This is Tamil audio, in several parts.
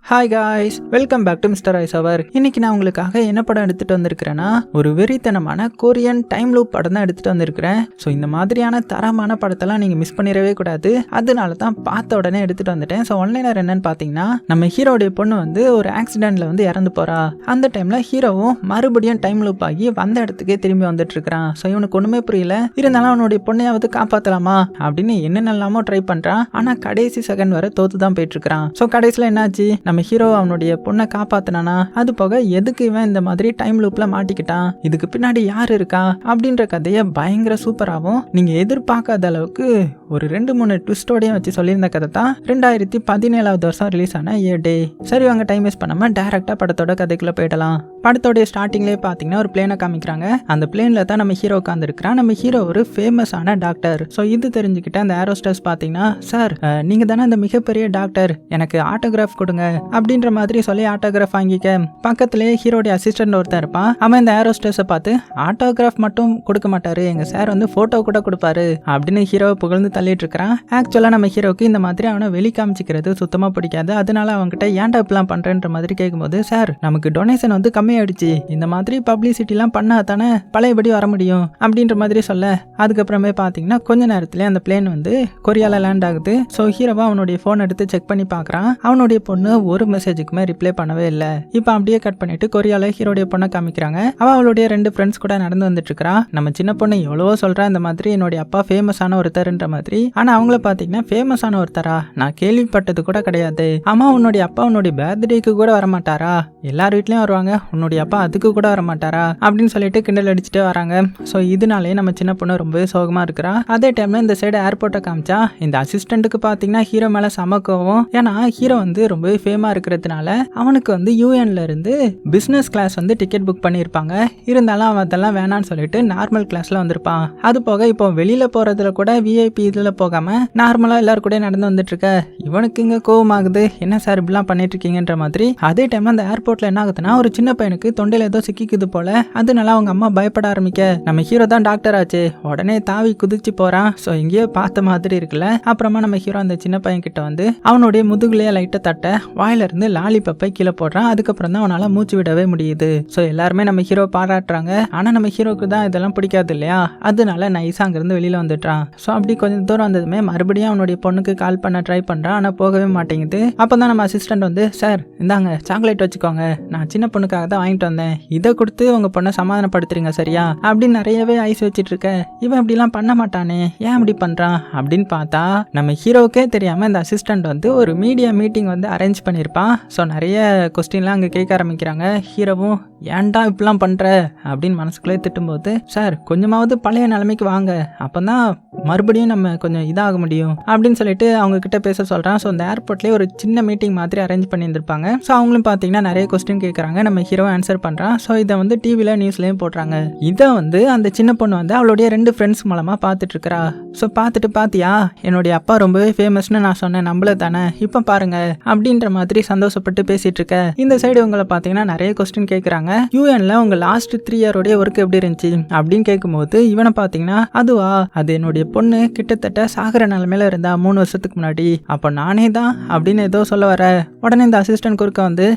Hi guys, welcome back to Mister Ice Hour. இன்னைக்கு நான் உங்களுக்காக என்ன படம் எடுத்துட்டு வந்திருக்கிறேன்னா, ஒரு வெறித்தனமான கொரியன் டைம் லூப் படம் தான் எடுத்துட்டு வந்திருக்கிறேன். ஸோ இந்த மாதிரியான தரமான படத்தெல்லாம் நீங்க மிஸ் பண்ணிடவே கூடாது. அதனால தான் பார்த்த உடனே எடுத்துட்டு வந்துட்டேன். ஸோ ஒன்லைனர் என்னன்னு பார்த்தீங்கன்னா, நம்ம ஹீரோடைய பொண்ணு வந்து ஒரு ஆக்சிடென்ட்ல வந்து இறந்து போறா. அந்த டைம்ல ஹீரோவும் மறுபடியும் டைம் லூப் ஆகி வந்த இடத்துக்கே திரும்பி வந்துட்டு இருக்கிறான். ஸோ இவனுக்கு ஒண்ணுமே புரியல. இருந்தாலும் அவனுடைய பொண்ணையாவது காப்பாத்தலாமா அப்படின்னு என்னென்னலாமோ ட்ரை பண்றான். ஆனா கடைசி செகண்ட் வரை தோத்து தான் போயிட்டு இருக்கிறான். ஸோ கடைசியில் என்னாச்சு, நம்ம ஹீரோ அவனுடைய பொண்ணை காப்பாத்தினானா, அது போக எதுக்கு இவன் இந்த மாதிரி டைம் லூப்ல மாட்டிக்கிட்டான், இதுக்கு பின்னாடி யார் இருக்கா அப்படின்ற கதையை பயங்கர சூப்பராகவும் நீங்க எதிர்பார்க்காத அளவுக்கு ஒரு 2-3 ட்விஸ்டோடையும் வச்சு சொல்லியிருந்த கதை தான் 2017 வருஷம் ரிலீஸ் ஆன ஏ டே. சரி வாங்க டைம் வேஸ்ட் பண்ணாம டைரக்டா படத்தோட கதைக்குள்ள போயிடலாம். படத்தோடைய ஸ்டார்டிங்லேயே பார்த்தீங்கன்னா ஒரு பிளேனை காமிக்கிறாங்க. அந்த பிளேன்ல தான் நம்ம ஹீரோ உட்காந்துருக்கிறான். நம்ம ஹீரோ ஒரு ஃபேமஸான டாக்டர். ஸோ இது தெரிஞ்சுக்கிட்ட அந்த ஏரோஸ்டர்ஸ் பார்த்தீங்கன்னா, சார் நீங்க தானே அந்த மிகப்பெரிய டாக்டர், எனக்கு ஆட்டோகிராஃப் கொடுங்க அப்படின்ற மாதிரி சொல்லி ஆட்டோகிராஃப் வாங்கிக்க. பக்கத்திலேயே ஹீரோடைய அசிஸ்டன்ட் ஒருத்தர் இருப்பான். அவன் இந்த ஏரோஸ்டர்ஸை பார்த்து ஆட்டோகிராஃப் மட்டும் கொடுக்க மாட்டாரு, எங்க சார் வந்து போட்டோ கூட கொடுப்பாரு அப்படின்னு ஹீரோவை புகழ்ந்து தள்ளிட்டு இருக்கிறான். ஆக்சுவலா நம்ம ஹீரோக்கு இந்த மாதிரி அவனை வெளி காமிச்சிக்கிறது சுத்தமா பிடிக்காது. அதனால அவன்கிட்ட ஏன்டா இப்பெல்லாம் பண்றேன்ற மாதிரி கேட்கும்போது, சார் நமக்கு டொனேஷன் வந்து கம்மியாயிடுச்சு, இந்த மாதிரி பப்ளிசிட்டி எல்லாம் பண்ணா தானே பழையபடி வர முடியும் அப்படின்ற மாதிரி சொல்ல, அதுக்கப்புறமே பாத்தீங்கன்னா கொஞ்ச நேரத்துல அந்த பிளேன் வந்து கொரியால லேண்ட் ஆகுது. ஸோ ஹீரோவா அவனுடைய போன் எடுத்து செக் பண்ணி பாக்குறான். அவனுடைய பொண்ணு ஒரு மெசேஜுக்குமே ரிப்ளை பண்ணவே இல்லை. இப்போ அப்படியே கட் பண்ணிட்டு கொரியால ஹீரோடைய பொண்ணை காமிக்கிறாங்க. அவளுடைய 2 ஃப்ரெண்ட்ஸ் கூட நடந்து வந்துட்டு இருக்கா. நம்ம சின்ன பொண்ணு எவ்வளவோ சொல்றா இந்த மாதிரி என்னுடைய அப்பா ஃபேமஸான ஒருத்தர்ன்ற மாதிரி. ஆனா அவங்கள பாத்தீங்கன்னா ஃபேமஸான ஒருத்தரா நான் கேள்விப்பட்டது கூட கிடையாது. ஆமா உன்னுடைய அப்பா உன்னுடைய பர்த்டேக்கு கூட வரமாட்டாரா, எல்லார் வீட்லயும் வருவாங்க, உன்னுடைய அப்பா அதுக்கு கூட வரமாட்டாரா அப்படின்னு சொல்லிட்டு கிண்டல் அடிச்சுட்டே வராங்க. ஸோ இதனாலே நம்ம சின்ன பொண்ணு ரொம்பவே சோகமா இருக்கிறா. அதே டைம்ல இந்த சைடு ஏர்போர்ட்டை காமிச்சா இந்த அசிஸ்டன்ட்டுக்கு பாத்தீங்கன்னா ஹீரோ மேல சமக்கவும். ஏன்னா ஹீரோ வந்து ரொம்பவே ஃபேமா இருக்கிறதுனால அவனுக்கு வந்து யூஎன்ல இருந்து பிசினஸ் கிளாஸ் வந்து டிக்கெட் புக் பண்ணியிருப்பாங்க. இருந்தாலும் அவன் அதெல்லாம் வேணான்னு சொல்லிட்டு நார்மல் கிளாஸ்ல வந்திருப்பான். அது போக இப்போ வெளியில போறதுல கூட விஐபி இதுல போகாம நார்மலா எல்லாரும் கூட நடந்து வந்துட்டு இருக்க. இவனுக்கு இங்க கோவம் ஆகுது, என்ன சார் இப்படிலாம் பண்ணிட்டு இருக்கீங்கன்ற மாதிரி. அதே டைம் அந்த ஏர்போர்ட்ல என்ன ஆகுதுன்னா, ஒரு சின்ன பையனுக்கு தொண்டையில ஏதோ சிக்கிக்குது போல. அதனால அவங்க அம்மா பயப்பட ஆரம்பிக்க, நம்ம ஹீரோ தான் டாக்டர் ஆச்சு, உடனே தாவி குதிச்சு போறான். ஸோ எங்கேயோ பார்த்த மாதிரி இருக்குல்ல. அப்புறமா நம்ம ஹீரோ அந்த சின்ன பையன் கிட்ட வந்து அவனுடைய முதுகுலையே லைட்டை தட்ட வாயில இருந்து லாலிபப்பை கீழே போடுறான். அதுக்கப்புறம் தான் அவனால மூச்சு விடவே முடியுது. ஸோ எல்லாருமே நம்ம ஹீரோ பாராட்டுறாங்க. ஆனா நம்ம ஹீரோக்கு தான் இதெல்லாம் பிடிக்காது இல்லையா, அதனால நைஸா அங்கிருந்து வெளியில வந்துட்டான். ஸோ அப்படி கொஞ்சம் தூரம் வந்ததுமே மறுபடியும் அவனுடைய பொண்ணுக்கு கால் பண்ண ட்ரை பண்றான். ஆனா போகவே மாட்டேங்குது. அப்பதான் நம்ம அசிஸ்டன்ட் வந்து, சார் இந்தாங்க சாக்லேட் வச்சுக்கோங்க, நான் சின்ன பொண்ணுக்காக தான் வாங்கிட்டு வந்தேன், இதை கொடுத்து உங்க பொண்ணை சமாதானப்படுத்துறீங்க சரியா அப்படின்னு நிறையவே ஐஸ் வச்சிட்டு இருக்க. இவன் இப்படிலாம் பண்ண மாட்டானே, ஏன் இப்படி பண்றான் அப்படின்னு பார்த்தா நம்ம ஹீரோக்கே தெரியாம இந்த அசிஸ்டன்ட் வந்து ஒரு மீடியா மீட்டிங் வந்து அரேஞ்ச் பண்ணியிருப்பான். ஸோ நிறைய கொஸ்டின்லாம் அங்கே கேட்க ஆரம்பிக்கிறாங்க. ஹீரோவும் ஏன்டா இப்படிலாம் பண்ற அப்படின்னு மனசுக்குள்ளே திட்டும்போது, சார் கொஞ்சமாவது பழைய நிலைமைக்கு வாங்க, அப்பதான் மறுபடியும் நம்ம கொஞ்சம் இதாக முடியும் அப்படின்னு சொல்லிட்டு அவங்க கிட்ட பேச சொல்றான். ஸோ அந்த ஏர்போர்ட்லேயே ஒரு சின்ன மீட்டிங் மாதிரி அரேஞ்ச் பண்ணியிருந்திருப்பாங்க. ஸோ அவங்களும் பார்த்தீங்கன்னா நிறைய கொஸ்டின் கேட்குறாங்க. நம்ம ஹீரோ ஆன்சர் பண்றான். ஸோ இதை வந்து டிவியில் நியூஸ்லேயும் போடுறாங்க. இதை வந்து அந்த சின்ன பொண்ணு வந்து அவளுடைய 2 ஃப்ரெண்ட்ஸ் மூலமா பார்த்துட்டு இருக்கிறா. ஸோ பார்த்துட்டு பாத்தியா என்னுடைய அப்பா ரொம்பவே ஃபேமஸ்னு நான் சொன்னேன், நம்மள தானே, இப்போ பாருங்க அப்படின்ற மாதிரி சந்தோஷப்பட்டு பேசிட்டு இருக்க. இந்த சைடு உங்களை பார்த்தீங்கன்னா நிறைய கொஸ்டின் கேட்குறாங்க. யூஎன்ல உங்க லாஸ்ட் 3 இயரோடைய ஒர்க் எப்படி இருந்துச்சு அப்படின்னு கேட்கும்போது இவனை பார்த்தீங்கன்னா, அதுவா அது என்னுடைய பொண்ணு கிட்டத்தட்ட சாகர நிலைமையில இருந்தா 3 வருஷத்துக்கு முன்னாடி, அப்போ நானே தான் அப்படின்னு ஏதோ சொல்ல வர. உடனே இந்த அசிஸ்டன்ட் குறுக்க வந்து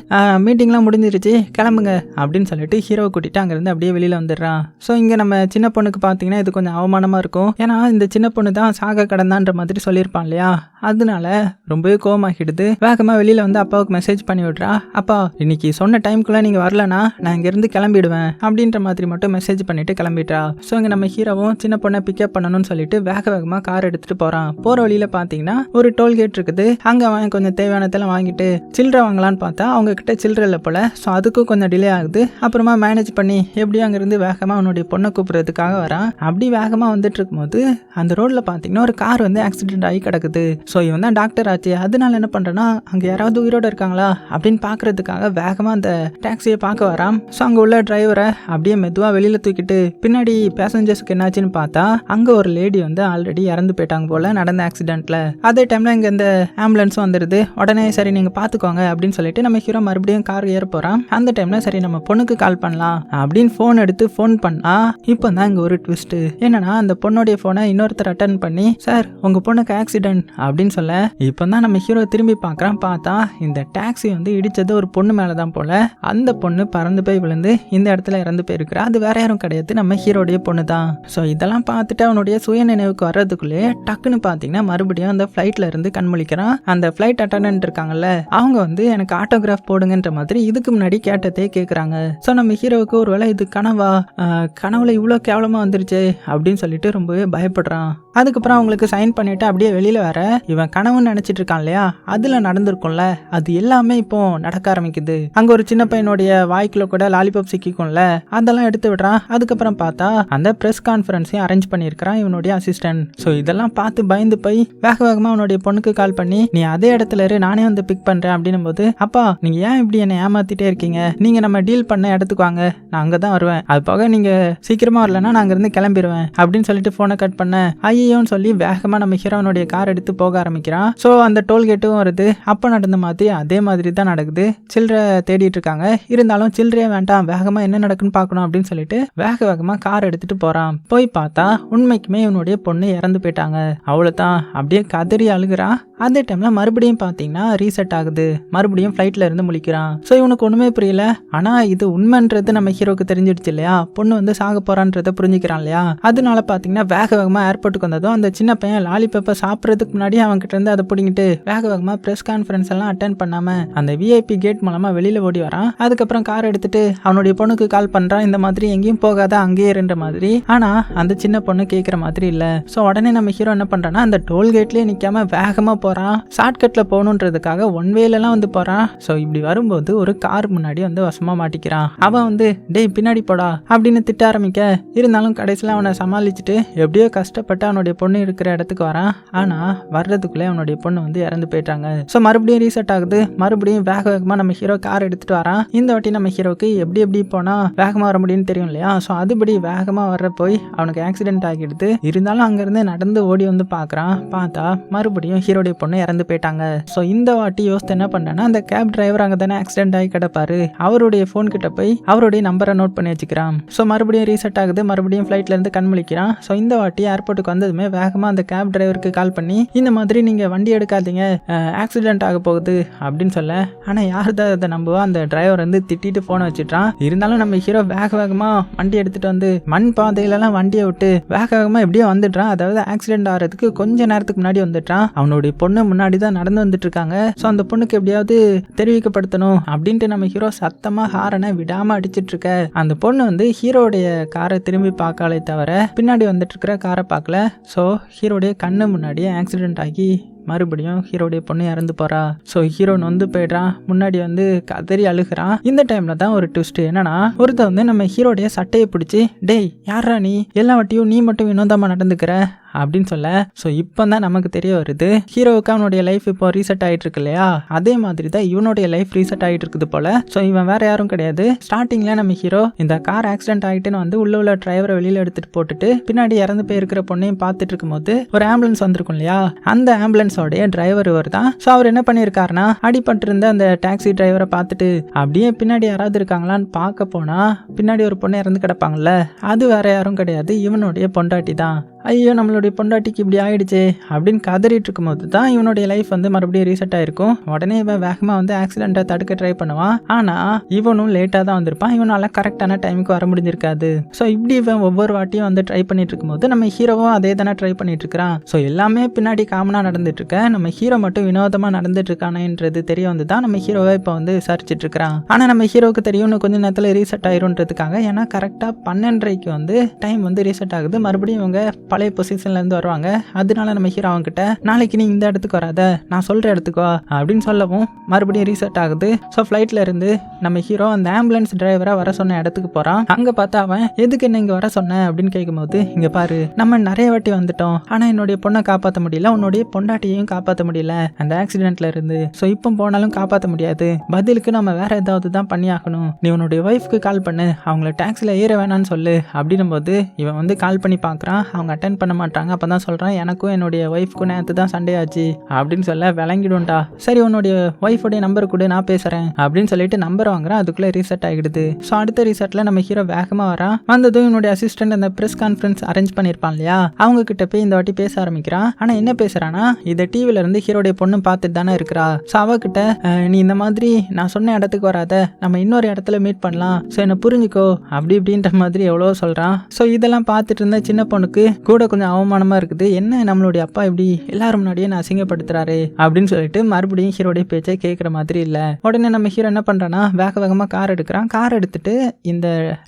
மீட்டிங்லாம் முடிஞ்சிருச்சு கிளம்புங்க அப்படின்னு சொல்லிட்டு ஹீரோவை கூட்டிட்டு அங்கிருந்து அப்படியே வெளியில வந்துடுறான். ஸோ இங்க நம்ம சின்ன பொண்ணுக்கு பார்த்தீங்கன்னா இது கொஞ்சம் அவமானமா இருக்கும். ஏன்னா இந்த சின்ன பொண்ணு தான் சாக கடந்தான்ற மாதிரி சொல்லியிருப்பான் இல்லையா, அதனால ரொம்பவே கோவமாகிடுது. வேகமா வெளியில வந்து அப்பாவுக்கு மெசேஜ் பண்ணி விடுறா. அப்பா இன்னைக்கு சொன்ன டைம்குள்ள நீங்க வரலனா நான் இங்க இருந்து கிளம்பிடுவேன் அப்படின்ற மாதிரி மட்டும் மெசேஜ் பண்ணிட்டு கிளம்பிட்டா. ஸோ இங்க நம்ம ஹீரோவும் சின்ன பொண்ணை பிக்கப் பண்ணணும்னு சொல்லிட்டு வேகமா கார் எடுத்துட்டு போறான். போற வழியில பாத்தீங்கன்னா ஒரு டோல்கேட் இருக்குது. அங்க அவன் கொஞ்சம் தேவையானதெல்லாம் வாங்கிட்டு சில்லறை வாங்கலான்னு பார்த்தா அவங்க கிட்ட சில்லறை இல்லை போல. ஸோ அதுக்கும் கொஞ்சம் டிலே ஆகுது. அப்புறமா மேனேஜ் பண்ணி எப்படியும் அங்கிருந்து வேகமா அவனுடைய பொண்ணை கூப்பிடுறதுக்காக வரான். அப்படி வேகமா வந்துட்டு இருக்கும்போது அந்த ரோட்ல பாத்தீங்கன்னா ஒரு கார் வந்து ஆக்சிடென்ட் ஆகி கிடக்குது. ஸோ இவன் தான் டாக்டர் ஆச்சு, அதனால என்ன பண்றேன்னா அங்க யாராவது உயிரோட இருக்காங்களா அப்படின்னு பாக்குறதுக்காக வேகமா அந்த டாக்ஸியை பார்க்க வரான். போகிறான். ஸோ அங்கே உள்ள டிரைவரை அப்படியே மெதுவாக வெளியில் தூக்கிட்டு பின்னாடி பேசஞ்சர்ஸ்க்கு என்னாச்சுன்னு பார்த்தா அங்கே ஒரு லேடி வந்து ஆல்ரெடி இறந்து போயிட்டாங்க போல் நடந்த ஆக்சிடென்ட்டில். அதே டைமில் இங்கே இந்த ஆம்புலன்ஸும் வந்துடுது. உடனே சரி நீங்கள் பார்த்துக்கோங்க அப்படின்னு சொல்லிட்டு நம்ம ஹீரோ மறுபடியும் கார் ஏற போகிறான். அந்த டைமில் சரி நம்ம பொண்ணுக்கு கால் பண்ணலாம் அப்படின்னு ஃபோன் எடுத்து ஃபோன் பண்ணா இப்போ தான் இங்கே ஒரு ட்விஸ்ட்டு. என்னன்னா அந்த பொண்ணுடைய ஃபோனை இன்னொருத்தர் அட்டன் பண்ணி சார் உங்கள் பொண்ணுக்கு ஆக்சிடென்ட் அப்படின்னு சொல்ல இப்போ தான் நம்ம ஹீரோ திரும்பி பார்க்குறான். பார்த்தா இந்த டாக்ஸி வந்து இடித்தது ஒரு பொண்ணு மேலே தான் போல. அந்த பொண்ணு பறந்து போய் விழுந்து இந்த இடத்துல இறந்து போயிருக்கிறா. அது வேற யாரும் கிடையாது, நம்ம ஹீரோடைய பொண்ணு தான். ஸோ இதெல்லாம் பார்த்துட்டு அவனுடைய சுய நினைவுக்கு வர்றதுக்குள்ளே டக்குன்னு பார்த்தீங்கன்னா மறுபடியும் அந்த ஃப்ளைட்டில் இருந்து கண்முழிக்கிறான். அந்த ஃப்ளைட் அட்டண்டன்ட் இருக்காங்கல்ல அவங்க வந்து எனக்கு ஆட்டோகிராஃப் போடுங்கன்ற மாதிரி இதுக்கு முன்னாடி கேட்டதே கேட்குறாங்க. ஸோ நம்ம ஹீரோவுக்கு ஒரு வேளை இது கனவா, கனவுல இவ்வளோ கேவலமாக வந்துருச்சு அப்படின்னு சொல்லிட்டு ரொம்பவே பயப்படுறான். அதுக்கப்புறம் அவங்களுக்கு சைன் பண்ணிட்டு அப்படியே வெளியில் வர இவன் கனவுன்னு நினச்சிட்டு இருக்கான் இல்லையா, அதில் நடந்திருக்கும்ல அது எல்லாமே இப்போ நடக்க ஆரம்பிக்குது. அங்கே ஒரு சின்ன பையனுடைய வாய்க்குள்ள கூட லாலிபாப் சிக்கிக்கும்ல அதெல்லாம் எடுத்து விடுறான். அதுக்கப்புறம் பார்த்தா அந்த ப்ரெஸ் கான்ஃபரன்ஸையும் அரேஞ்ச் பண்ணியிருக்கிறான் இவனுடைய அசிஸ்டன்ட். ஸோ இதெல்லாம் பார்த்து பயந்து போய் வேக வேகமாக அவனுடைய பொண்ணுக்கு கால் பண்ணி நீ அதே இடத்துல இரு நானே வந்து பிக் பண்ணுறேன் அப்படின்னும் போது அப்பா நீங்கள் ஏன் இப்படி என்னை ஏமாத்திட்டே இருக்கீங்க, நீங்கள் நம்ம டீல் பண்ண இடத்துக்கு வாங்க, நான் அங்கே தான் வருவேன், அது போக நீங்கள் சீக்கிரமாக வரலன்னா நான் அங்கேருந்து கிளம்பிடுவேன் அப்படின்னு சொல்லிட்டு ஃபோனை கட் பண்ண ஐயோன்னு சொல்லி வேகமாக நம்ம ஹீரோனுடைய கார் எடுத்து போக ஆரம்பிக்கிறான். ஸோ அந்த டோல்கேட்டும் வருது. அப்போ நடந்த மாதிரி அதே மாதிரி தான் நடக்குது. சில்லறை தேடிட்டு இருக்காங்க. இருந்தாலும் சில்லறையே வேண்டாம், வேகமாக என்ன நடக்குன்னு பார்க்கணும் அப்படின்னு சொல்லிட்டு வேக வேகமாக கார் எடுத்துட்டு போகிறான். போய் பார்த்தா உண்மைக்குமே இவனுடைய பொண்ணு இறந்து போயிட்டாங்க. அவ்வளோதான், அப்படியே கதறி அழுகிறான். அதே டைமில் மறுபடியும் பார்த்தீங்கன்னா ரீசெட் ஆகுது. மறுபடியும் ஃப்ளைட்டில் இருந்து முழிக்கிறான். ஸோ இவனுக்கு ஒன்றுமே புரியல. ஆனால் இது உண்மைன்றது நம்ம ஹீரோக்கு தெரிஞ்சிடுச்சு இல்லையா, பொண்ணு வந்து சாக போகிறான்றதை புரிஞ்சுக்கிறான் இல்லையா. அதனால பார்த்தீங்கன்னா வேக வேகமாக ஏர்போர்ட்டுக்கு வந்ததும் அந்த சின்ன பையன் லாலிபப்பை சாப்பிட்றதுக்கு முன்னாடி அவன்கிட்ட இருந்து அதை பிடிங்கிட்டு வேக வேகமாக ப்ரெஸ் கான்ஃபரன்ஸ் எல்லாம் அட்டென்ட் பண்ணாமல் அந்த விஐபி கேட் மூலமாக வெளியில் ஓடி வரான். அதுக்கப்புறம் கார் எடுத்துட்டு அவனுடைய பொண்ணுக்கு கால் பண்ணுறான். இந்த மாதிரி எங்கேயும் போகாத அங்கேயே இருன்ற மாதிரி. ஆனால் அந்த சின்ன பொண்ணு கேட்குற மாதிரி இல்லை. ஸோ உடனே நம்ம ஹீரோ என்ன பண்ணுறான்னா அந்த டோல்கேட்லேயே நிற்காம வேகமாக போகிறான். ஷார்ட்கட்டில் போகணுன்றதுக்காக ஒன் வேலெல்லாம் வந்து போகிறான். ஸோ இப்படி வரும்போது ஒரு கார் முன்னாடி வந்து வசமாக மாட்டிக்கிறான். அவன் வந்து டேய் பின்னாடி போடா அப்படின்னு திட்ட ஆரம்பிக்க இருந்தாலும் கடைசியில் அவனை சமாளிச்சுட்டு எப்படியோ கஷ்டப்பட்டு அவனுடைய பொண்ணு இருக்கிற இடத்துக்கு வரான். ஆனால் வர்றதுக்குள்ளே அவனுடைய பொண்ணு வந்து இறந்து போயிட்டாங்க. ஸோ மறுபடியும் ரீசெட் ஆகுது. மறுபடியும் வேக வேகமாக நம்ம ஹீரோ கார் எடுத்துகிட்டு வரான். இந்த வாட்டி நம்ம ஹீரோக்கு எப்படி போனால் வேகமாக வர முடியும்னு தெரியும் இல்லையா. ஸோ அதுபடி வேகமாக வர்ற போய் அவனுக்கு ஆக்சிடென்ட் ஆகிடுது. இருந்தாலும் அங்கேருந்து நடந்து ஓடி வந்து பார்க்குறான். பார்த்தா மறுபடியும் ஹீரோடைய பொண்ணு இறந்து போயிட்டாங்க. ஸோ இந்த வாட்டி யோசித்து என்ன பண்ணேன்னா அந்த கேப் டிரைவர் அங்கே தானே ஆக்சிடென்ட் ஆகி கிடப்பாரு, அவருடைய ஃபோன் கிட்ட போய் அவருடைய நம்பரை நோட் பண்ணி வச்சுக்கிறான். ஸோ மறுபடியும் ரீசெட் ஆகுது. மறுபடியும் ஃப்ளைட்ல இருந்து கண்முழிக்கிறான். ஸோ இந்த வாட்டி ஏர்போர்ட்டுக்கு வந்ததுமே வேகமாக அந்த கேப் டிரைவருக்கு கால் பண்ணி இந்த மாதிரி நீங்கள் வண்டி எடுக்காதீங்க, ஆக்சிடென்ட் ஆக போகுது அப்படின்னு சொல்ல. ஆனால் யார் தான் அதை நம்புவா, அந்த டிரைவர் வந்து திட்டிட்டு ஃபோனை வச்சுட்டான். இருந்தாலும் நம்ம ஹீரோ வேக வேகமாக வண்டி எடுத்துட்டு வந்து மண் பாதையிலலாம் வண்டியை விட்டு வேக வேகமாக எப்படியோ வந்துட்டான். அதாவது ஆக்சிடென்ட் ஆகிறதுக்கு கொஞ்ச நேரத்துக்கு முன்னாடி வந்துட்டான். அவனுடைய பொண்ணு முன்னாடி தான் நடந்து வந்துட்டு இருக்காங்க. ஸோ அந்த பொண்ணுக்கு எப்படியாவது தெரிவிக்கப்படுத்தணும் அப்படின்ட்டு நம்ம ஹீரோ சத்தமாக ஹாரனை விடாமல் அடிச்சிட்டு இருக்க. அந்த பொண்ணு வந்து ஹீரோடைய காரை திரும்பி பார்க்காலே தவிர பின்னாடி வந்துட்டு இருக்கிற காரை பார்க்கல. ஸோ ஹீரோடைய கண்ணு முன்னாடியே ஆக்சிடென்ட் ஆகி மறுபடியும் ஹீரோடைய பொண்ணு இறந்து போறா. ஸோ ஹீரோ வந்து போயிடுறான். முன்னாடி வந்து கதறி அழுகிறான். இந்த டைம்ல தான் ஒரு ட்விஸ்ட். என்னன்னா ஒருத்த வந்து நம்ம ஹீரோடைய சட்டையை பிடிச்சி டேய் யாரா நீ, எல்லா வாட்டியும் நீ மட்டும் வினோதமா நடந்துக்கிற அப்படின்னு சொல்ல. ஸோ இப்போ தான் நமக்கு தெரிய வருது ஹீரோவுக்கு அவனுடைய லைஃப் இப்போ ரீசெட் ஆகிட்டு இருக்கு இல்லையா, அதே மாதிரி தான் இவனுடைய லைஃப் ரீசெட் ஆகிட்டு இருக்குது போல. ஸோ இவன் வேற யாரும் கிடையாது. ஸ்டார்டிங்ல நம்ம ஹீரோ இந்த கார் ஆக்சிடென்ட் ஆகிட்டுன்னு வந்து உள்ள டிரைவரை வெளியில் எடுத்துட்டு போட்டுட்டு பின்னாடி இறந்து போயிருக்கிற பொண்ணையும் பார்த்துட்டு இருக்கும்போது ஒரு ஆம்புலன்ஸ் வந்திருக்கும் இல்லையா, அந்த ஆம்புலன்ஸோடைய டிரைவர் இவர் தான். ஸோ அவர் என்ன பண்ணியிருக்காருன்னா அடிபட்டு இருந்த அந்த டாக்ஸி டிரைவரை பார்த்துட்டு அப்படியே பின்னாடி யாராவது இருக்காங்களான்னு பார்க்க போனா பின்னாடி ஒரு பொண்ணு இறந்து கிடப்பாங்கல்ல, அது வேற யாரும் கிடையாது, இவனுடைய பொண்டாட்டி தான். ஐயோ நம்மளுடைய பொண்டாட்டிக்கு இப்படி ஆயிடுச்சு அப்படின்னு கதறிட்டு இருக்கும்போது தான் இவனுடைய லைஃப் வந்து மறுபடியும் ரீசெட் ஆயிருக்கும். உடனே இவன் வேகமாக வந்து ஆக்சிடென்ட்டை தடுக்க ட்ரை பண்ணுவான். ஆனால் இவனும் லேட்டாக தான் வந்திருப்பான். இவனால கரெக்டான டைமுக்கு வர முடிஞ்சிருக்காது. ஸோ இப்படி இவன் ஒவ்வொரு வாட்டியும் வந்து ட்ரை பண்ணிட்டு இருக்கும்போது நம்ம ஹீரோவும் அதே தானே ட்ரை பண்ணிட்டு இருக்கிறான். ஸோ எல்லாமே பின்னாடி காமனாக நடந்துட்டு இருக்க, நம்ம ஹீரோ மட்டும் வினோதமாக நடந்துட்டு இருக்கானேன்றது தெரிய வந்து தான் நம்ம ஹீரோவை இப்போ வந்து விசாரிச்சுட்டு இருக்கிறான். ஆனால் நம்ம ஹீரோவுக்கு தெரியும் கொஞ்சம் நேரத்தில் ரீசெட் ஆயிருன்றதுக்காக, ஏன்னா கரெக்டாக 12:30 வந்து டைம் வந்து ரீசெட் ஆகுது. மறுபடியும் இவங்க பழைய பொசிஷன்ல இருந்து வருவாங்க. அதனால நம்ம ஹீரோ அவங்க கிட்ட நாளைக்கு நீ இந்த இடத்துக்கு வராத, நான் சொல்ற இடத்துக்கோ அப்படின்னு சொல்லவும் மறுபடியும் ரீசெட் ஆகுது. ஸோ ஃப்ளைட்ல இருந்து நம்ம ஹீரோ அந்த ஆம்புலன்ஸ் டிரைவரா வர சொன்ன இடத்துக்கு போறான். அங்க பார்த்தா அவன் எதுக்கு என்ன இங்க வர சொன்ன அப்படின்னு கேட்கும்போது, இங்க பாரு நம்ம நிறைய வாட்டி வந்துட்டோம், ஆனா என்னுடைய பொண்ணை காப்பாற்ற முடியல, உன்னுடைய பொண்டாட்டியையும் காப்பாற்ற முடியல அந்த ஆக்சிடென்ட்ல இருந்து. ஸோ இப்போ போனாலும் காப்பாற்ற முடியாது, பதிலுக்கு நம்ம வேற ஏதாவது தான் பண்ணி ஆகணும். நீ உன்னுடைய ஒய்ஃப்க்கு கால் பண்ணு, அவங்கள டாக்ஸில ஏற வேணான்னு சொல்லு அப்படின்னும் போது இவன் வந்து கால் பண்ணி பார்க்குறான். அவங்க அட்டென்ட் பண்ண மாட்டாங்க. அப்பதான் சொல்றான், எனக்கும் என்னுடைய ஒய்ஃப்க்கும் நேற்று தான் சண்டே ஆச்சு அப்படின்னு சொல்ல விளங்கிடும்டா. சரி உன்னுடைய ஒய்ஃபோடைய நம்பர் கூட நான் பேசுறேன் அப்படின்னு சொல்லிட்டு நம்பர் வாங்குறான். அதுக்குள்ள ரீசெட் ஆகிடுது. ஸோ அடுத்த ரீசெட்ல நம்ம ஹீரோ வேகமா வரான். வந்ததும் என்னுடைய அசிஸ்டன்ட் அந்த பிரஸ் கான்ஃபரன்ஸ் அரேஞ்ச் பண்ணிருப்பான் இல்லையா, அவங்க கிட்ட போய் இந்த வாட்டி பேச ஆரம்பிக்கிறான். ஆனா என்ன பேசுறானா, இதை டிவில இருந்து ஹீரோடைய பொண்ணு பார்த்துட்டு தானே இருக்கிறா. ஸோ அவகிட்ட நீ இந்த மாதிரி நான் சொன்ன இடத்துக்கு வராத, நம்ம இன்னொரு இடத்துல மீட் பண்ணலாம், ஸோ என்ன புரிஞ்சுக்கோ அப்படி இப்படின்ற மாதிரி எவ்வளோ சொல்றான். ஸோ இதெல்லாம் பார்த்துட்டு இருந்த சின்ன பொண்ணுக்கு கூட கொஞ்சம் அவமானமா இருக்குது. என்ன நம்மளுடைய அப்பா இப்படி எல்லாரும் முன்னாடியே நான் அசிங்கப்படுத்துறாரு அப்படின்னு சொல்லிட்டு மறுபடியும் ஹீரோடைய பேச்சை கேட்குற மாதிரி இல்லை. உடனே நம்ம ஹீரோ என்ன பண்றான்னா, வேகமாக கார் எடுக்கிறான். கார் எடுத்துட்டு இந்த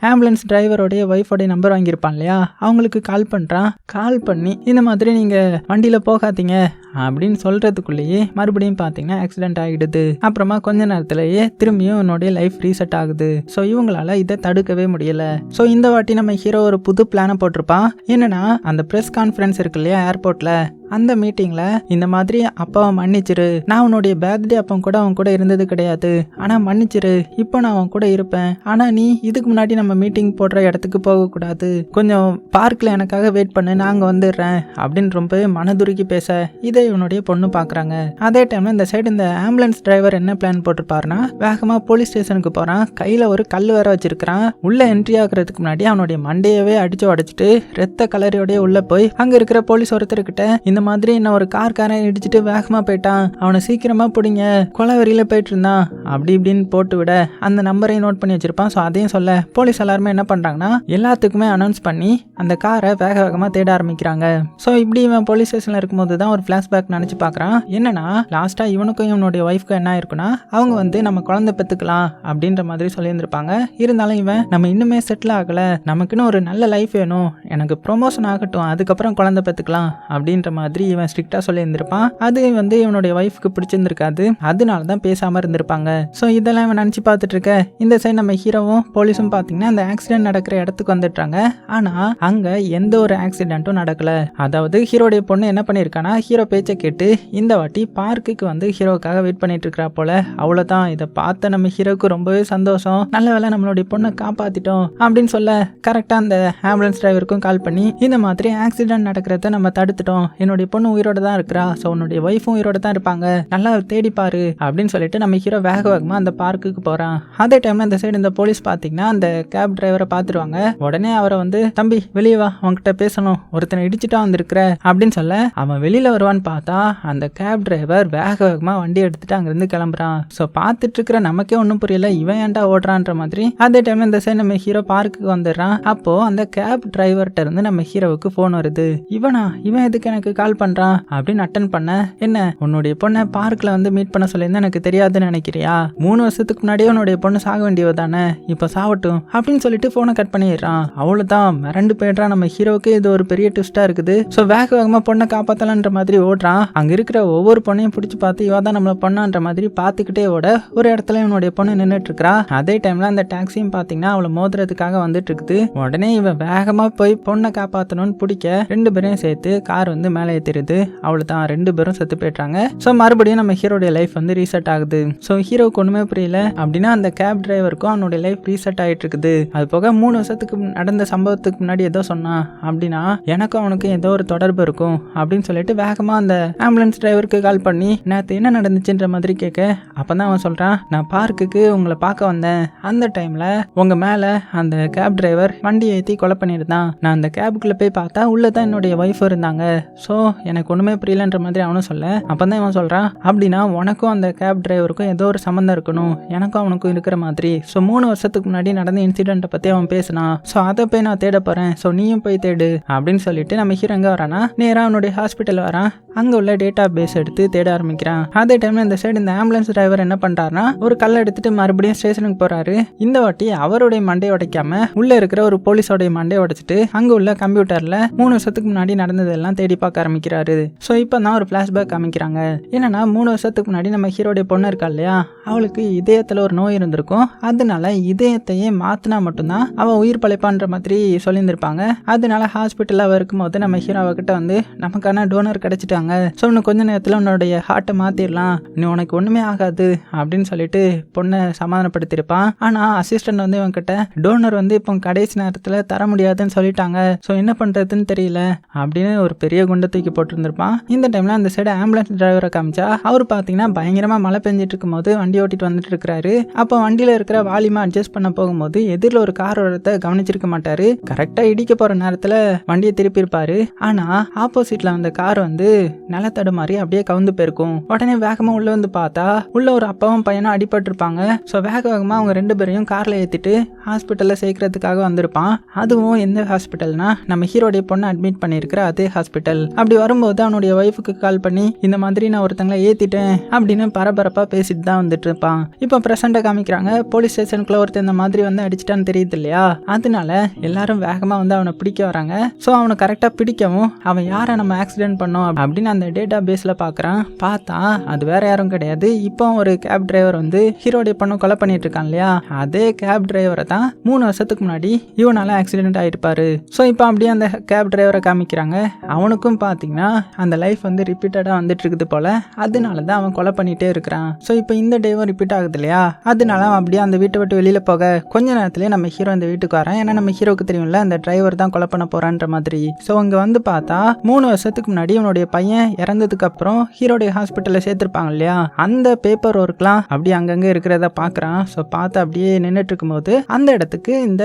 ஆம்புலன்ஸ் டிரைவரோடைய ஒய்ஃபோடைய நம்பர் வாங்கியிருப்பான் இல்லையா, அவங்களுக்கு கால் பண்றான். கால் பண்ணி இந்த மாதிரி நீங்க வண்டியில போகாதீங்க அப்படின்னு சொல்றதுக்குள்ளேயே மறுபடியும் பார்த்தீங்கன்னா ஆக்சிடென்ட் ஆகிடுது. அப்புறமா கொஞ்ச நேரத்திலேயே திரும்பியும் என்னுடைய லைஃப் ரீசெட் ஆகுது. ஸோ இவங்களால இதை தடுக்கவே முடியல. ஸோ இந்த வாட்டி நம்ம ஹீரோ ஒரு புது பிளானை போட்டிருப்பான். என்னன்னா, அந்த ப்ரெஸ் கான்ஃபரன்ஸ் இருக்கு இல்லையா ஏர்போர்ட்ல, அந்த மீட்டிங்ல இந்த மாதிரி அப்பாவை மன்னிச்சிரு, நான் உன்னுடைய பர்த்டே அப்போ கூட அவன் கூட இருந்தது கிடையாது, ஆனா மன்னிச்சிரு, இப்போ நான் அவன் கூட இருப்பேன், ஆனா நீ இதுக்கு முன்னாடி நம்ம மீட்டிங் போடுற இடத்துக்கு போகக்கூடாது, கொஞ்சம் பார்க்ல எனக்காக வெயிட் பண்ணு, நாங்க வந்துடுறேன் அப்படின்னு ரொம்ப மனதுருக்கி பேச இதை இவனுடைய பொண்ணு பாக்குறாங்க. அதே டைம்ல இந்த சைடு இந்த ஆம்புலன்ஸ் டிரைவர் என்ன பிளான் போட்டிருப்பாருன்னா, வேகமா போலீஸ் ஸ்டேஷனுக்கு போறான். கையில ஒரு கல் வேற வச்சிருக்கான். உள்ள என்ட்ரி ஆகுறதுக்கு முன்னாடி அவனுடைய மண்டையவே அடிச்சு உடைச்சிட்டு ரத்த கலரியோடய உள்ள போய் அங்க இருக்கிற போலீஸ் ஒருத்தர்கிட்ட, இந்த மாதிரி என்ன ஒரு காரன் இடிச்சுட்டு வேகமா போயிட்டான், அவனை சீக்கிரமா பிடிங்க, கொலவெறியில போயிட்டு இருந்தான் அப்படி இப்படின்னு போட்டு விட அந்த நம்பரையும் நோட் பண்ணி வச்சிருப்பான். ஸோ அதையும் சொல்ல போலீஸ் எல்லாருமே என்ன பண்றாங்கன்னா, எல்லாத்துக்குமே அனௌன்ஸ் பண்ணி அந்த காரை வேகமா தேட ஆரம்பிக்கிறாங்க. ஸோ இப்படி இவன் போலீஸ் ஸ்டேஷன்ல இருக்கும்போது தான் ஒரு பிளாஷ்பேக் நினைச்சு பாக்குறான். என்னன்னா, லாஸ்டா இவனுக்கும் இவனுடைய ஒய்ஃப்க்கும் என்ன இருக்குன்னா, அவங்க வந்து நம்ம குழந்தை பெத்துக்கலாம் அப்படின்ற மாதிரி சொல்லியிருந்திருப்பாங்க. இருந்தாலும் இவன் நம்ம இன்னுமே செட்டில் ஆகல, நமக்குன்னு ஒரு நல்ல லைஃப் வேணும், எனக்கு ப்ரொமோஷன் ஆகட்டும், அதுக்கப்புறம் குழந்தை பெத்துக்கலாம் அப்படின்ற மாதிரி இவன் ஸ்ட்ரிக்டா சொல்லியிருந்திருப்பான். அது வந்து இவனுடைய ஒய்ஃப்க்கு பிடிச்சிருந்திருக்காது. அதனால தான் பேசாம இருந்திருப்பாங்க. ஸோ இதெல்லாம் இவன் நினைச்சு பார்த்துட்டு இருக்க இந்த சைடு நம்ம ஹீரோவும் போலீஸும் பார்த்தீங்கன்னா அந்த ஆக்சிடென்ட் நடக்கிற இடத்துக்கு வந்துட்டாங்க. ஆனா அங்க எந்த ஒரு ஆக்சிடென்ட்டும் நடக்கல. அதாவது ஹீரோடைய பொண்ணு என்ன பண்ணிருக்கானா, ஹீரோ பேச்சை கேட்டு இந்த வாட்டி பார்க்குக்கு வந்து ஹீரோக்காக வெயிட் பண்ணிட்டு இருக்கா போல. அவ்வளவுதான். இதை பார்த்த நம்ம ஹீரோக்கு ரொம்பவே சந்தோஷம். நல்ல வேளை நம்மளுடைய பொண்ணை காப்பாத்திட்டோம் அப்படின்னு சொல்ல கரெக்டா அந்த ஆம்புலன்ஸ் டிரைவருக்கும் கால் பண்ணி, இந்த மாதிரி ஆக்சிடென்ட் நடக்கிறத நம்ம தடுத்துட்டோம், என்னுடைய பொண்ணு உயிரோட தான் இருக்கிறா, ஸோ உன்னுடைய ஒய்ஃபும் உயிரோட தான் இருப்பாங்க, நல்லா தேடி பாரு அப்படின்னு சொல்லிட்டு நம்ம ஹீரோ வேகமா அந்த பார்க்குக்கு போறான். அதே டைம்ல இந்த சைடு இந்த போலீஸ் பாத்தீங்கன்னா அந்த கேப் டிரைவரை பார்த்துருவாங்க. உடனே அவரை வந்து, தம்பி வெளியே வா, அவன்கிட்ட பேசணும், ஒருத்தனை இடிச்சுட்டா வந்திருக்கிற அப்படின்னு சொல்ல அவன் வெளியில வருவான்னு பார்த்தா அந்த கேப் டிரைவர் வேகமா வண்டி எடுத்துட்டு அங்கிருந்து கிளம்புறான். ஸோ பார்த்துட்டு இருக்கிற நமக்கே ஒன்றும் புரியல, இவன் ஏன்டா ஓடுறான்ற மாதிரி. அதே டைம்ல இந்த சைடு நம்ம ஹீரோ பார்க்குக்கு வந்துடுறான். அப்போ அந்த கேப் டிரைவர்கிட்ட இருந்து நம்ம ஹீரோவுக்கு போன் வருது. இவன் எதுக்கு எனக்கு கால் பண்றான் அப்படின்னு அட்டன் பண்ண, என்ன உன்னுடைய பொண்ணை பார்க்ல வந்து மீட் பண்ண சொல்லியிருந்தா எனக்கு தெரியாதுன்னு நினைக்கிறியா, 3 வருஷத்துக்கு முன்னாடியே உன்னுடைய பொண்ணு சாக வேண்டியவ தானே, இப்போ சாவட்டும் அப்படின்னு சொல்லிட்டு போனை கட் பண்ணிடுறான். அவ்வளவுதான், மிரண்டு போயிடுறான். நம்ம ஹீரோவுக்கு இது ஒரு பெரிய ட்விஸ்டா இருக்குது. ஸோ வேகமா பொண்ணை காப்பாத்தலான்ற மாதிரி ஓடுறான். அங்க இருக்கிற ஒவ்வொரு பொண்ணையும் பிடிச்சி பார்த்து இவ தான் நம்மள பொண்ணான்ற மாதிரி பார்த்துக்கிட்டே ஓட ஒரு இடத்துல இவனுடைய பொண்ணு நின்றுட்டு இருக்கா. அதே டைம்ல அந்த டாக்ஸியும் பாத்தீங்கன்னா அவளை மோதுறதுக்காக வந்துட்டு இருக்குது. உடனே இவன் வேகமா போய் பொண்ணை காப்பாத்தணும்னு பிடிக்க 2 பேரையும் சேர்த்து கார் வந்து மேலே ஏத்திருது. அவ்வளவுதான், 2 பேரும் செத்து போயிட்டாங்க. ஸோ மறுபடியும் நம்ம ஹீரோடைய லைஃப் வந்து ரீசெட் ஆகுது. ஸோ ஹீரோவுக்கு ஒண்ணுமே புரியல அப்படின்னா அந்த கேப் டிரைவருக்கும் அவனுடைய லைஃப் ரீசெட் ஆயிட்டு இருக்குது. அது போக 3 வருஷத்துக்கு நடந்த சம்பவத்துக்கு முன்னாடி ஏதோ சொன்னான் அப்படின்னா எனக்கும் அவனுக்கும் ஏதோ ஒரு தொடர்பு இருக்கும் அப்படின்னு சொல்லிட்டு வேகமா அந்த ஆம்புலன்ஸ் டிரைவருக்கு கால் பண்ணி நேற்று என்ன நடந்துச்சுன்ற மாதிரி கேட்க, அப்பதான் அவன் சொல்றான், நான் பார்க்குக்கு உங்களை பார்க்க வந்தேன், அந்த டைம்ல உங்க மேல அந்த கேப் டிரைவர் வண்டி ஏற்றி கொலை பண்ணிருந்தான், நான் அந்த கேபுக்குள்ள போய் பார்த்தா உள்ளதான் என்னுடைய ஒய்ஃப் இருந்தாங்க, ஸோ சொல்லியும் எனக்கு ஒன்றுமே புரியலன்ற மாதிரி அவனும் சொல்ல. அப்போ தான் இவன் சொல்கிறான், அப்படின்னா உனக்கும் அந்த கேப் டிரைவருக்கும் ஏதோ ஒரு சம்மந்தம் இருக்கணும், எனக்கும் அவனுக்கும் இருக்கிற மாதிரி. ஸோ 3 வருஷத்துக்கு முன்னாடி நடந்த இன்சிடென்ட்டை பற்றி அவன் பேசினான். ஸோ அதை போய் நான் தேட போகிறேன், ஸோ நீயும் போய் தேடு அப்படின்னு சொல்லிட்டு நம்ம ஹீரோ எங்கே வரானா, நேராக அவனுடைய ஹாஸ்பிட்டல் வரான். அங்கே உள்ள டேட்டா பேஸ் எடுத்து தேட ஆரம்பிக்கிறான். அதே டைமில் இந்த சைடு இந்த ஆம்புலன்ஸ் டிரைவர் என்ன பண்ணுறாருனா, ஒரு கல்லை எடுத்துட்டு மறுபடியும் ஸ்டேஷனுக்கு போகிறாரு. இந்த வாட்டி அவருடைய மண்டையை உடைக்காம உள்ளே இருக்கிற ஒரு போலீஸோடைய மண்டையை உடைச்சிட்டு அங்கே உள்ள கம்ப்யூட்டரில் 3 வருஷத்துக்கு முன்னாடி நடந்ததெல்லாம் தேடி பார்க்க ஆரம்பிக்கிறாரு. ஸோ இப்போ தான் ஒரு ஃப்ளாஷ்பேக் காமிக்கிறாங்க. என்னன்னா 3 வருஷத்துக்கு முன்னாடி நம்ம ஹீரோடைய பொண்ணு இருக்கா இல்லையா, அவளுக்கு இதயத்தில் ஒரு நோய் இருந்திருக்கும். அதனால இதயத்தையே மாற்றினா மட்டும்தான் அவள் உயிர் பழைப்பான்ற மாதிரி சொல்லியிருந்திருப்பாங்க. அதனால ஹாஸ்பிட்டலில் அவள் இருக்கும்போது நம்ம ஹீரோவக்கிட்ட வந்து நமக்கான டோனர் கிடைச்சிட்டாங்க, ஸோ இன்னும் கொஞ்ச நேரத்தில் உன்னுடைய ஹார்ட்டை மாற்றிடலாம், நீ உனக்கு ஒன்றுமே ஆகாது அப்படின்னு சொல்லிட்டு பொண்ணை சமாதானப்படுத்தியிருப்பான். ஆனால் அசிஸ்டன்ட் வந்து இவன்கிட்ட டோனர் வந்து இப்போ கடைசி நேரத்தில் தர முடியாதுன்னு சொல்லிட்டாங்க, ஸோ என்ன பண்ணுறதுன்னு தெரியல அப்படின்னு ஒரு பெரிய குண்டை தூக்கி போட்டுருந்துருப்பான். இந்த டைமில் அந்த சைடு ஆம்புலன்ஸ் டிரைவரை காமிச்சா அவர் பார்த்தீங்கன்னா பயங்கரமாக மழை பெஞ்சிட்டு இருக்கும்போது வண்டி ஓட்டிட்டு வந்துட்டு இருக்கிறாரு. அப்போ வண்டியில் இருக்கிற வால்யூமை அட்ஜஸ்ட் பண்ண போகும்போது எதிரில் ஒரு கார் வரத்தை கவனிச்சிருக்க மாட்டாரு. கரெக்டாக இடிக்க போகிற நேரத்தில் வண்டியை திருப்பியிருப்பாரு. ஆனால் ஆப்போசிட்டில் வந்த கார் வந்து நிலத்தடு மாதிரி அப்படியே கவுந்து போயிருக்கும். உடனே வேகமாக உள்ளே வந்து பார்த்தா உள்ள ஒரு அப்பாவும் பையனும் அடிபட்டிருப்பாங்க. ஸோ வேகமாக அவங்க 2 பேரையும் காரில் ஏற்றிட்டு ஹாஸ்பிட்டலில் சேர்க்கறதுக்காக வந்திருப்பான். அதுவும் எந்த ஹாஸ்பிட்டல்னா நம்ம ஹீரோடைய பொண்ணை அட்மிட் பண்ணியிருக்கிற அதே ஹாஸ்பிட்டல். அப்படி வரும்போது அவனுடைய ஒய்ஃபுக்கு கால் பண்ணி இந்த மாதிரி நான் ஒருத்தங்களை ஏற்றிட்டேன் அப்படின்னு பரபரப்பாக பேசிட்டு தான் வந்துட்டு இருப்பான். இப்போ ப்ரெசண்ட்டை காமிக்கிறாங்க. போலீஸ் ஸ்டேஷனுக்குள்ள ஒருத்தர் இந்த மாதிரி வந்து அடிச்சிட்டான்னு தெரியுது இல்லையா, அதனால எல்லாரும் வேகமாக வந்து அவனை பிடிக்க வராங்க. ஸோ அவனை கரெக்டாக பிடிக்கவும் அவன் யாரை நம்ம ஆக்சிடென்ட் பண்ணோம் அப்படின்னு அந்த டேட்டா பேஸில் பார்க்குறான். பார்த்தா அது வேற யாரும் கிடையாது, இப்போ ஒரு கேப் டிரைவர் வந்து ஹீரோடைய பொண்ணை கொலை பண்ணிட்டு இருக்கான் இல்லையா, அதே கேப் டிரைவரை தான் 3 வருஷத்துக்கு முன்னாடி இவனால ஆக்சிடென்ட் ஆகிருப்பாரு. ஸோ இப்போ அப்படியே அந்த கேப் டிரைவரை காமிக்கிறாங்க. அவனுக்கும் பார்த்தீங்கன்னா அந்த லைஃப் வந்து ரிப்பீட்டடாக வந்துட்டு இருக்குது போல, அதனால தான் அவன் கொலை பண்ணிட்டே இருக்கிறான். ஸோ இப்போ இந்த டேவும் ரிப்பீட் ஆகுது இல்லையா, அதனால அவன் அப்படியே அந்த வீட்டை விட்டு வெளியில் போக கொஞ்ச நேரத்துலேயே நம்ம ஹீரோ இந்த வீட்டுக்கு வரான். ஏன்னா நம்ம ஹீரோக்கு தெரியும்ல அந்த டிரைவர் தான் கொலை பண்ண போறான்ற மாதிரி. ஸோ அங்கே வந்து பார்த்தா 3 வருஷத்துக்கு முன்னாடி இவனுடைய பையன் இறந்ததுக்கு அப்புறம் ஹீரோடைய ஹாஸ்பிட்டலில் சேர்த்துருப்பாங்க இல்லையா, அந்த பேப்பர் ஒர்க்லாம் அப்படியே அங்கங்கே இருக்கிறத பார்க்குறான். ஸோ பார்த்து அப்படியே நின்றுட்டு இருக்கும்போது அந்த இடத்துக்கு இந்த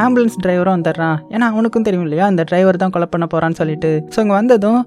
ஆம்புலன்ஸ் டிரைவரும் வந்துடுறான். ஏன்னா அவனுக்கும் தெரியும் இல்லையா இந்த டிரைவர் தான் கொலை பண்ண போறான்னு சொல்லிட்டு. ஸோ அங்கே வந்ததும்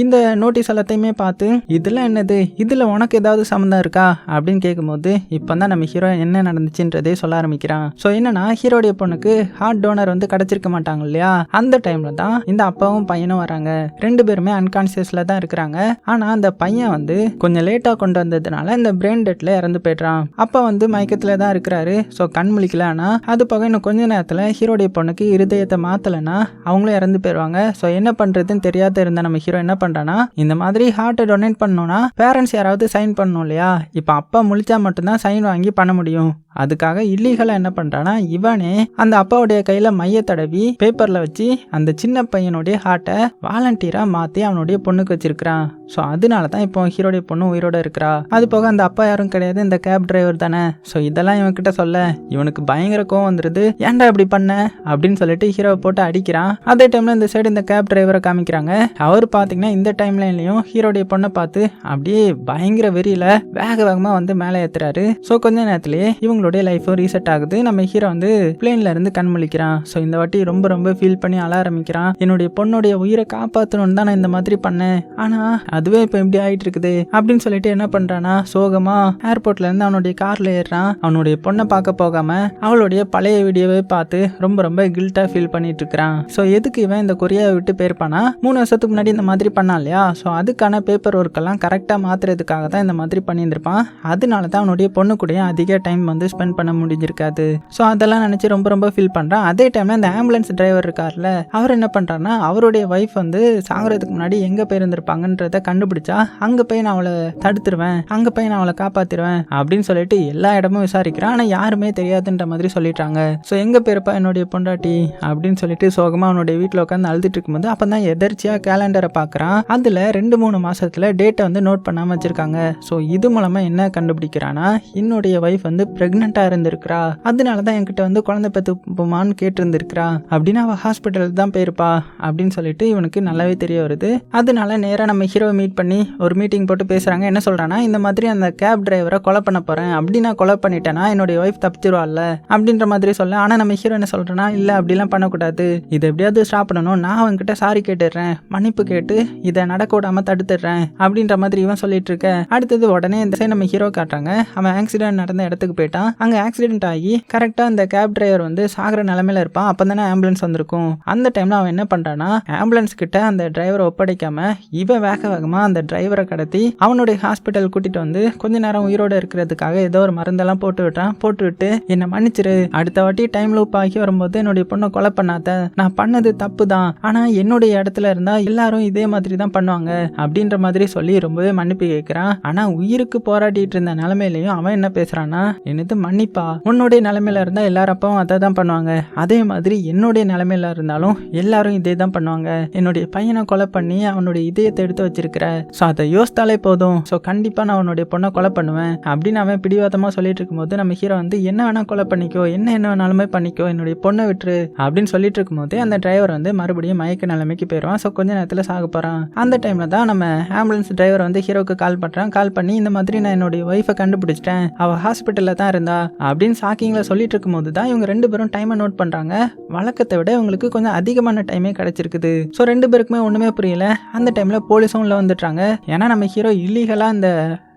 இந்த நோட்டீஸ் எல்லாத்தையுமே பார்த்து இதில் என்னது, இதில் உனக்கு ஏதாவது சம்மந்தம் இருக்கா அப்படின்னு கேட்கும்போது இப்போ தான் நம்ம ஹீரோ என்ன நடந்துச்சுன்றதே சொல்ல ஆரம்பிக்கிறான். ஸோ என்னன்னா ஹீரோடைய பொண்ணுக்கு ஹார்ட் டோனர் வந்து கிடைச்சிருக்க மாட்டாங்க இல்லையா, அந்த டைம்ல தான் இந்த அப்பாவும் பையனும் வராங்க. 2 பேருமே அன்கான்சியஸ்ல தான் இருக்கிறாங்க. ஆனால் அந்த பையன் வந்து கொஞ்சம் லேட்டாக கொண்டு வந்ததுனால இந்த பிரெயின் டெட்ல இறந்து போய்ட்றான். அப்பா வந்து மயக்கத்தில் தான் இருக்கிறாரு. ஸோ கண் முழிக்கல. ஆனால் அது போக இன்னும் கொஞ்ச நேரத்தில் ஹீரோடைய பொண்ணுக்கு இருதயத்தை மாற்றலைன்னா அவங்களும் இறந்து போயிடுவாங்க. ஸோ என்ன பண்ணுறதுன்னு தெரியாத இருந்த நம்ம ஹீரோ என்ன பண்ணுறான்னா, இந்த மாதிரி ஹார்ட்டை டொனேட் பண்ணணும்னா பேரண்ட்ஸ் யாராவது சைன் பண்ணணும் இல்லையா, இப்போ அப்பா முழிச்சா மட்டும்தான் சைன் வாங்கி பண்ண முடியும். அதுக்காக இல்லீகலாக என்ன பண்ணுறான்னா இவனே அந்த அப்பாவுடைய கையில் மைய தடவி பேப்பரில் வச்சு அந்த சின்ன பையனுடைய ஹார்ட்டை வாலண்டியராக மாற்றி அவனுடைய பொண்ணுக்கு வச்சிருக்கிறான். ஸோ அதனால தான் இப்போ ஹீரோடைய பொண்ணு உயிரோட இருக்கிறா. அது போக அந்த அப்பா யாரும் கிடையாது, இந்த கேப் டிரைவர் தானே. ஸோ இதெல்லாம் இவன்கிட்ட சொல்ல இவனுக்கு பயங்கர கோவம் வந்துடுது. ஏன்டா இப்படி பண்ண அப்படின்னு சொல்லிட்டு ஹீரோவை போட்டு அடிக்கிறான். அதே டைமில் இந்த சைடு இந்த கேப் டிரைவரை காமிக்கிறாங்க. அவர் பார்த்தீங்கன்னா இந்த டைம்லைன்லையும் ஹீரோடைய பொண்ணை பார்த்து அப்படியே பயங்கர வெறியில் வேகமாக வந்து மேலே ஏற்றுறாரு. ஸோ கொஞ்ச நேரத்திலேயே இவங்களுடைய லைஃபும் ரீசெட் ஆகுது. நம்ம ஹீரோ வந்து பிளேன்ல இருந்து கண் முழிக்கிறான். ஸோ இந்த வாட்டி ரொம்ப ரொம்ப ஃபீல் பண்ணி அழ ஆரம்பிக்கிறான். என்னுடைய பொண்ணுடைய உயிரை காப்பாற்றணும்னு தான் நான் இந்த மாதிரி பண்ணேன், ஆனால் அதுவே இப்போ இப்படி ஆகிட்டு இருக்குது அப்படின்னு சொல்லிட்டு என்ன பண்ணுறான்னா சோகமா ஏர்போர்ட்ல இருந்து அவனுடைய கார்ல ஏறான். அவனுடைய பொண்ணை பார்க்க போகாம அவளுடைய பழைய வீடியோவை பார்த்து ரொம்ப ரொம்ப கில்ட்டா ஃபீல் பண்ணிட்டு இருக்கிறான். ஸோ எதுக்கு இவன் இந்த கொரியாவை விட்டு போயிருப்பானா, 3 வருஷத்துக்கு முன்னாடி இந்த மாதிரி பண்ணான் இல்லையா, ஸோ அதுக்கான பேப்பர் ஒர்க்கெல்லாம் கரெக்டாக மாற்றுறதுக்காக தான் இந்த மாதிரி பண்ணியிருந்திருப்பான். அதனால தான் அவனுடைய பொண்ணு கூட அதிக டைம் வந்து ஸ்பெண்ட் பண்ண முடிஞ்சிருக்காது. ஸோ அதெல்லாம் நினச்சி ரொம்ப ரொம்ப ஃபீல் பண்ணுறான். அதே டைமில் இந்த ஆம்புலன்ஸ் டிரைவர் இருக்கார்ல, அவர் என்ன பண்ணுறாருன்னா அவருடைய ஒய்ஃப் வந்து சாகிறதுக்கு முன்னாடி எங்கே போயிருந்திருப்பாங்கன்றத கண்டுபிடிச்சா அங்கே போய் நான் அவளை தடுத்துருவேன், அங்கே போய் நான் அவளை காப்பாற்றிடுவேன் அப்படின்னு சொல்லிட்டு எல்லா இடமும் விசாரிக்கிறான். ஆனால் யாருமே தெரியாதுன்ற மாதிரி சொல்லிட்டாங்க. ஸோ எங்கே போயிருப்பா என்னுடைய பொண்டாட்டி அப்படின்னு சொல்லிட்டு சோகமாக அவனுடைய வீட்டில் உட்காந்து அழுதுட்டு இருக்கும்போது அப்போ தான் எதர்ச்சியாக கேலண்டரை பார்க்குறான். அதில் 2-3 மாதத்தில் டேட்டை வந்து நோட் பண்ணாமல் வச்சுருக்காங்க. ஸோ இது மூலமாக என்ன கண்டுபிடிக்கிறான்னா என்னுடைய ஒய்ஃப் வந்து ப்ரெக்னெண்ட்டாக இருந்திருக்கிறா, அதனால தான் என்கிட்ட வந்து குழந்தை பெற்றுமான்னு கேட்டிருந்திருக்கிறா அப்படின்னு அவள் ஹாஸ்பிட்டலுக்கு தான் போயிருப்பா அப்படின்னு சொல்லிட்டு இவனுக்கு நல்லாவே தெரிய வருது. அதனால நேராக நம்ம ஹீரோவை மீட் பண்ணி ஒரு மீட்டிங் போட்டு பேசுகிறாங்க. என்ன சொல்கிறான்னா இந்த மாதிரி அந்த கேப் டிரைவரை கொலை பண்ண போகிறேன், அப்படி நான் கொலை பண்ணிட்டேன்னா என்னுடைய ஒய்ஃப் தப்பிச்சிருவாள்ல அப்படின்ற மாதிரி சொல்ல. ஆனால் நம்ம ஹீரோ என்ன சொல்கிறேன்னா இல்லை அப்படிலாம் பண்ணக்கூடாது, இது எப்படியாவது ஸ்டாப் பண்ணணும், நான் அவங்ககிட்ட சாரி கேட்டுடுறேன், மன்னிப்பு கேட்டு இதை நடக்க விடாம தடுத்துடுறேன் அப்படின்ற மாதிரி இவன் சொல்லிட்டு இருக்க. அடுத்தது உடனே இந்த சைடு நம்ம ஹீரோ காட்டுறாங்க. அவன் ஆக்சிடென்ட் நடந்த இடத்துக்கு போயிட்டான். அங்க ஆக்சிடென்ட் ஆகி கரெக்டா அந்த கேப் டிரைவர் வந்து சாகிற நிலைமையில இருப்பான். அப்பதானே ஆம்புலன்ஸ் வந்திருக்கும். அந்த டைம்ல அவன் என்ன பண்றானா, ஆம்புலன்ஸ் கிட்ட அந்த டிரைவரை ஒப்படைக்காம இவன் வேகமா அந்த டிரைவரை கடத்தி அவனுடைய ஹாஸ்பிட்டல் கூட்டிட்டு வந்து கொஞ்ச நேரம் உயிரோட இருக்கிறதுக்காக ஏதோ ஒரு மருந்தெல்லாம் போட்டு விட்டான். போட்டு விட்டு என்ன மன்னிச்சிரு, அடுத்த வாட்டி டைம் லூப் ஆகி வரும்போது என்னுடைய பொண்ணை கொலை பண்ணாத, நான் பண்ணது தப்பு தான், ஆனா என்னுடைய இடத்துல இருந்தா எல்லாரும் இதே மாதிரி தான் பண்ணுவாங்க அப்படின்ற மாதிரி சொல்லி ரொம்பவே மன்னிப்பு கேட்கிறான். ஆனா உயிருக்கு போராடிட்டு இருந்த நிலைமையிலையும் அவன் என்ன பேசுறான்னா, என்னது மன்னிப்பா, உன்னுடைய நிலைமையில இருந்தா எல்லாரும் அப்பாவும் அதை தான் பண்ணுவாங்க, அதே மாதிரி என்னுடைய நிலைமையில இருந்தாலும் எல்லாரும் இதே தான் பண்ணுவாங்க, என்னுடைய பையனை கொலை பண்ணி அவனுடைய இதயத்தை எடுத்து வச்சிருக்கிற, ஸோ அதை யோசித்தாலே போதும், ஸோ கண்டிப்பா நான் அவனுடைய பொண்ணை கொலை பண்ணுவேன் அப்படின்னு அவன் பிடிவாதமா சொல்லிட்டு இருக்கும்போது நம்ம ஹீரோ வந்து என்ன வேணா கொலை பண்ணிக்கோ, என்ன வேணாலுமே பண்ணிக்கோ, என்னுடைய பொண்ணை விட்டுரு அப்படின்னு சொல்லிட்டு இருக்கும்போது அந்த டிரைவர் வந்து மறுபடியும் மயக்க நிலைமைக்கு போயிடுவான். ஸோ கொஞ்ச நேரத்தில் சாக போறான். அந்த டைம்ல தான் நம்ம ஆம்புலன்ஸ் டிரைவர் வந்து ஹீரோக்கு கால் பண்றான். கால் பண்ணி இந்த மாதிரி நான் என்னுடைய ஒய்ஃபை கண்டுபிடிச்சிட்டேன், அவ ஹாஸ்பிட்டல்ல தான் இருந்தா அப்படின்னு ஷாக்கிங்ல சொல்லிட்டு இருக்கும்போது தான் இவங்க ரெண்டு பேரும் டைமை நோட் பண்றாங்க. வழக்கத்தை விட இவங்களுக்கு கொஞ்சம் அதிகமான டைமே கிடைச்சிருக்குது. ஸோ ரெண்டு பேருக்குமே ஒண்ணுமே புரியல. அந்த டைம்ல போலீஸும் உள்ள வந்துட்டாங்க. ஏன்னா நம்ம ஹீரோ இல்லீகலா அந்த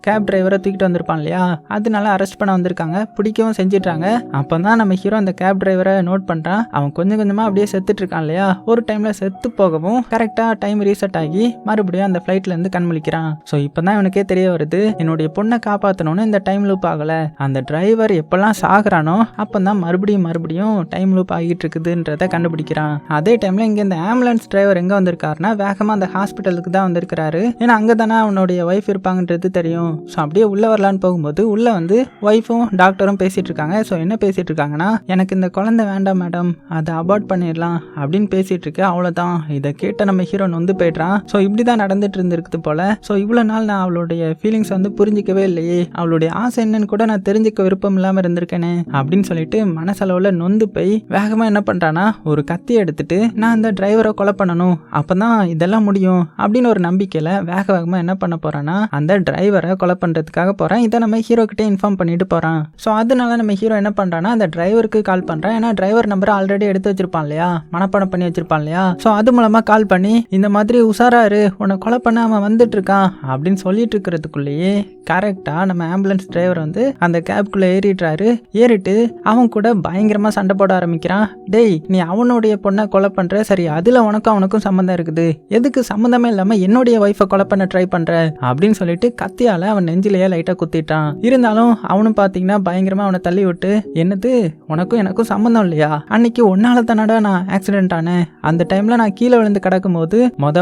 கேப் டிரைவரை தூக்கிட்டு வந்திருப்பான் இல்லையா, அதனால அரெஸ்ட் பண்ண வந்திருக்காங்க. பிடிக்கவும் செஞ்சிட்டாங்க. அப்பதான் நம்ம ஹீரோ அந்த கேப் டிரைவரை நோட் பண்றான். அவன் கொஞ்சம் கொஞ்சமா அப்படியே செத்துட்டு இருக்கான் இல்லையா. ஒரு டைம்ல செத்து போகவும் கரெக்டா டைம் ரீசெட் ஆகி மறுபடியும் அந்த ஃபிளைட்ல இருந்து கண்முழிக்கிறான். ஸோ இப்பதான் இவனுக்கே தெரிய வருது, என்னுடைய பொண்ணை காப்பாற்றணும்னு இந்த டைம் லூப் ஆகல, அந்த டிரைவர் எப்பெல்லாம் சாகுறானோ அப்பதான் மறுபடியும் டைம் லூப் ஆகிட்டு இருக்குதுன்றத கண்டுபிடிக்கிறான். அதே டைம்ல இங்க இந்த ஆம்புலன்ஸ் டிரைவர் எங்க வந்திருக்காருன்னா வேகமா அந்த ஹாஸ்பிட்டலுக்கு தான் வந்திருக்கிறாரு. ஏன்னா அங்கதானே அவனுடைய ஒய்ஃப் இருப்பாங்கன்றது தெரியும். ஸோ அப்படியே உள்ளே வரலான்னு போகும்போது உள்ளே வந்து ஒய்ஃபும் டாக்டரும் பேசிகிட்டு இருக்காங்க. ஸோ என்ன பேசிகிட்டு இருக்காங்கன்னா, எனக்கு இந்த குழந்தை வேண்டாம் மேடம், அதை அபார்ட் பண்ணிடலாம் அப்படின்னு பேசிகிட்டு இருக்கு. அவ்வளோதான். இதை கேட்ட நம்ம ஹீரோ வந்து போய்ட்றான். ஸோ இப்படி தான் நடந்துட்டு இருந்திருக்குது போல். ஸோ இவ்வளோ நாள் நான் அவளுடைய ஃபீலிங்ஸ் வந்து புரிஞ்சிக்கவே இல்லையே, அவளுடைய ஆசை என்னன்னு கூட நான் தெரிஞ்சுக்க விருப்பம் இல்லாமல் இருந்திருக்கேனே அப்படின்னு சொல்லிட்டு மனசளவில் நொந்து போய் வேகமாக என்ன பண்ணுறான்னா ஒரு கத்தி எடுத்துட்டு நான் அந்த டிரைவரை கொலை பண்ணணும், அப்போ தான் இதெல்லாம் முடியும் அப்படின்னு ஒரு நம்பிக்கையில் வேகமாக என்ன பண்ண போகிறான்னா அந்த டிரைவரை கொலை பண்றதுக்காக போறான். இதை நம்ம ஹீரோ கிட்டே இன்ஃபார்ம் பண்ணிட்டு போறான். ஸோ அதனால நம்ம ஹீரோ என்ன பண்றான்னா அந்த டிரைவருக்கு கால் பண்றான். ஏன்னா டிரைவர் நம்பரை ஆல்ரெடி எடுத்து வச்சிருப்பான் இல்லையா, மனப்பாடம் பண்ணி வச்சிருப்பான் இல்லையா. ஸோ அது மூலமா கால் பண்ணி இந்த மாதிரி உஷாராரு, உன்னை கொலை பண்ண அவன் வந்துட்டு இருக்கான் அப்படின்னு சொல்லிட்டு இருக்கிறதுக்குள்ளேயே கரெக்டா நம்ம ஆம்புலன்ஸ் டிரைவர் வந்து அந்த கேப்குள்ள ஏறிடுறாரு. ஏறிட்டு அவன் கூட பயங்கரமா சண்டை போட ஆரம்பிக்கிறான். டேய், நீ அவனுடைய பொண்ணை கொலை பண்ற, சரி அதுல அவனுக்கும் சம்மந்தம் இருக்குது, எதுக்கு சம்மந்தமே இல்லாம என்னுடைய ஒய்ஃபை கொலை பண்ண ட்ரை பண்ற அப்படின்னு சொல்லிட்டு கத்தியால அவன் நெஞ்சிலேயே லைட்டா குத்திட்டான். இருந்தாலும் அவனும் பாத்தீங்கன்னா பயங்கரமா அவனை தள்ளி விட்டு, என்னது உனக்கும் எனக்கும் சம்பந்தம் இல்லையா, அன்னைக்கு ஒன்னால தானடா நான் ஆக்சிடென்ட் ஆனேன், அந்த டைம்ல நான் கீழே விழுந்து கிடக்கும் போது